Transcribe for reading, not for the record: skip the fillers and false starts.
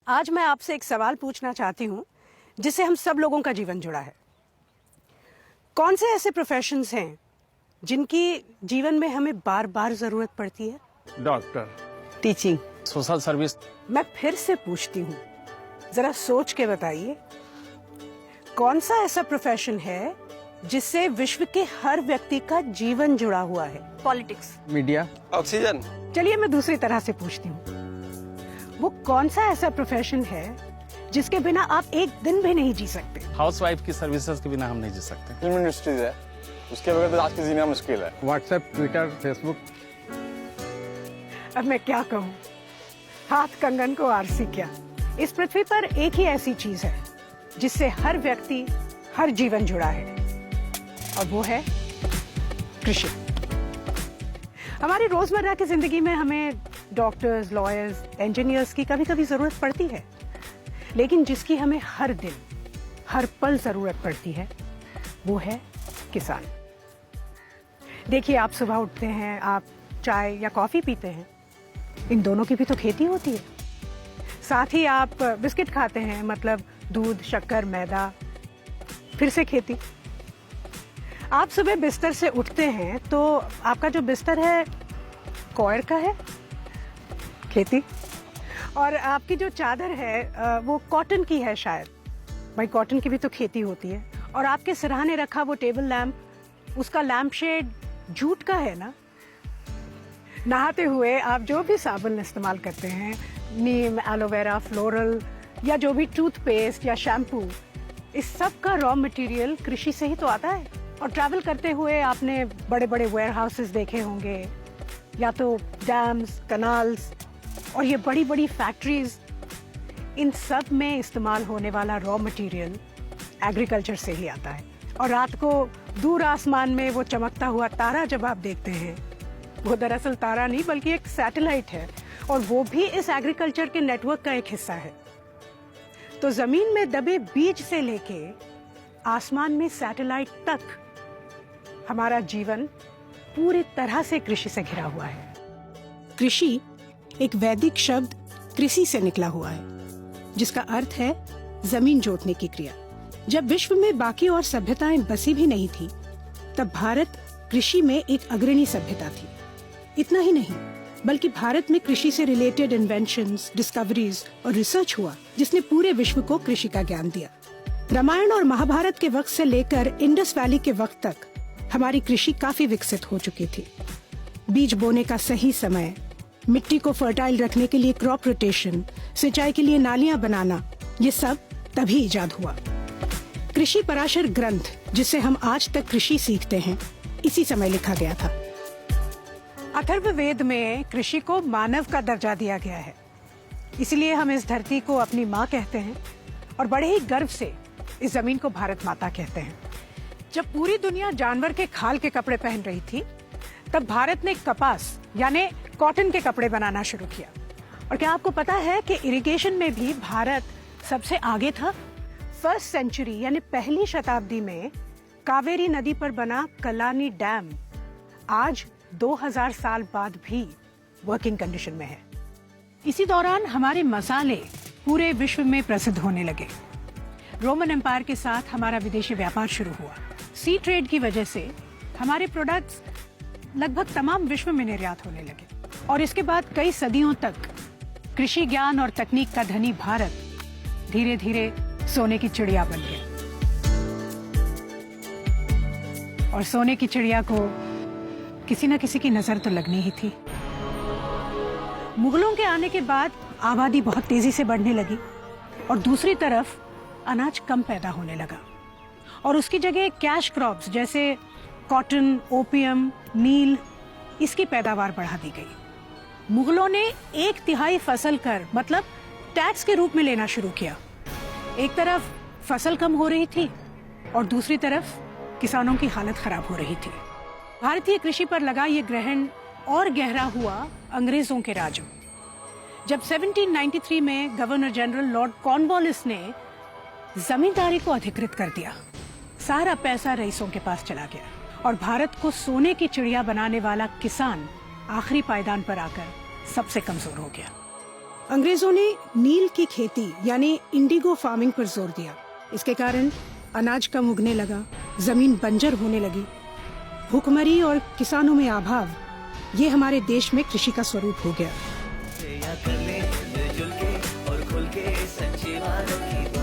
आज मैं आपसे एक सवाल पूछना चाहती हूँ जिससे हम सब लोगों का जीवन जुड़ा है। कौन से ऐसे प्रोफेशंस हैं जिनकी जीवन में हमें बार बार जरूरत पड़ती है? Doctor, teaching, social service. मैं फिर से पूछती हूँ, जरा सोच के बताइए, कौन सा ऐसा प्रोफेशन है जिससे विश्व के हर व्यक्ति का जीवन जुड़ा हुआ है? Politics, media, oxygen. चलिए मैं दूसरी तरह से पूछती हूँ, वो कौन सा ऐसा प्रोफेशन है जिसके बिना आप एक दिन भी नहीं जी सकते? हाउसवाइफ की सर्विसेज के बिना हम नहीं जी सकते। फिल्म इंडस्ट्रीज है, उसके बगैर तो आज की जीना मुश्किल है। WhatsApp, Twitter, Facebook. अब मैं क्या कहूँ, हाथ कंगन को आरसी क्या। इस पृथ्वी पर एक ही ऐसी चीज है जिससे हर व्यक्ति, हर जीवन जुड़ा है, और वो है कृषि। हमारी रोजमर्रा की जिंदगी में हमें डॉक्टर्स, लॉयर्स, इंजीनियर्स की कभी कभी जरूरत पड़ती है, लेकिन जिसकी हमें हर दिन, हर पल जरूरत पड़ती है वो है किसान। देखिए, आप सुबह उठते हैं, आप चाय या कॉफी पीते हैं, इन दोनों की भी तो खेती होती है। साथ ही आप बिस्किट खाते हैं, मतलब दूध, शक्कर, मैदा, फिर से खेती। आप सुबह बिस्तर से उठते हैं तो आपका जो बिस्तर है कॉयर का है, खेती, और आपकी जो चादर है वो कॉटन की है शायद, भाई कॉटन की भी तो खेती होती है। और आपके सिरहाने रखा वो टेबल लैंप, उसका लैंप शेड जूट का है ना। नहाते हुए आप जो भी साबुन इस्तेमाल करते हैं, नीम, एलोवेरा, फ्लोरल, या जो भी टूथपेस्ट या शैम्पू, इस सब का रॉ मटेरियल कृषि से ही तो आता है। और ट्रैवल करते हुए आपने बड़े बड़े वेयर हाउसेस देखे होंगे, या तो डैम्स, कनाल्स, और ये बड़ी बड़ी फैक्ट्रीज, इन सब में इस्तेमाल होने वाला रॉ मटेरियल एग्रीकल्चर से ही आता है। और रात को दूर आसमान में वो चमकता हुआ तारा जब आप देखते हैं, वो दरअसल तारा नहीं बल्कि एक सैटेलाइट है, और वो भी इस एग्रीकल्चर के नेटवर्क का एक हिस्सा है। तो जमीन में दबे बीज से लेके आसमान में सैटेलाइट तक हमारा जीवन पूरी तरह से कृषि से घिरा हुआ है। कृषि एक वैदिक शब्द कृषि से निकला हुआ है, जिसका अर्थ है जमीन जोतने की क्रिया। जब विश्व में बाकी और सभ्यताएं बसी भी नहीं थी, तब भारत कृषि में एक अग्रणी सभ्यता थी। इतना ही नहीं, बल्कि भारत में कृषि से रिलेटेड इन्वेंशंस, डिस्कवरीज और रिसर्च हुआ, जिसने पूरे विश्व को कृषि का ज्ञान दिया। रामायण और महाभारत के वक्त से लेकर इंडस वैली के वक्त तक हमारी कृषि काफी विकसित हो चुकी थी। बीज बोने का सही समय, मिट्टी को फर्टाइल रखने के लिए क्रॉप रोटेशन, सिंचाई के लिए नालियां बनाना, ये सब तभी इजाद हुआ। कृषि पराशर ग्रंथ, जिससे हम आज तक कृषि सीखते हैं, इसी समय लिखा गया था। अथर्ववेद में कृषि को मानव का दर्जा दिया गया है, इसलिए हम इस धरती को अपनी माँ कहते हैं, और बड़े ही गर्व से इस जमीन को भारत माता कहते हैं। जब पूरी दुनिया जानवर के खाल के कपड़े पहन रही थी, तब भारत ने कपास यानी कॉटन के कपड़े बनाना शुरू किया। और क्या आपको पता है कि इरिगेशन में भी भारत सबसे आगे था? फर्स्ट सेंचुरी यानी पहली शताब्दी में कावेरी नदी पर बना कलानी डैम आज 2000 साल बाद भी वर्किंग कंडीशन में है। इसी दौरान हमारे मसाले पूरे विश्व में प्रसिद्ध होने लगे। रोमन एम्पायर के साथ हमारा विदेशी व्यापार शुरू हुआ। सी ट्रेड की वजह से हमारे प्रोडक्ट्स लगभग तमाम विश्व में निर्यात होने लगे, और इसके बाद कई सदियों तक कृषि ज्ञान और तकनीक का धनी भारत धीरे धीरे सोने की चिड़िया बन गया। और सोने की चिड़िया को किसी न किसी की नजर तो लगनी ही थी। मुगलों के आने के बाद आबादी बहुत तेजी से बढ़ने लगी, और दूसरी तरफ अनाज कम पैदा होने लगा, और उसकी जगह कैश क्रॉप्स जैसे कॉटन, ओपियम, नील, इसकी पैदावार बढ़ा दी गई। मुगलों ने 1/3 फसल कर मतलब टैक्स के रूप में लेना शुरू किया। एक तरफ फसल कम हो रही थी, और दूसरी तरफ किसानों की हालत खराब हो रही थी। भारतीय कृषि पर लगा ये ग्रहण और गहरा हुआ अंग्रेजों के राज में, जब 1793 में गवर्नर जनरल लॉर्ड कॉर्नवालिस ने जमींदारी को अधिकृत कर दिया। सारा पैसा रईसों के पास चला गया, और भारत को सोने की चिड़िया बनाने वाला किसान आखिरी पायदान पर आकर सबसे कमजोर हो गया। अंग्रेजों ने नील की खेती यानी इंडिगो फार्मिंग पर जोर दिया। इसके कारण अनाज कम उगने लगा, जमीन बंजर होने लगी। भूखमरी और किसानों में अभाव, ये हमारे देश में कृषि का स्वरूप हो गया। कर ले मिलजुल के और खुल के सच्ची बातों की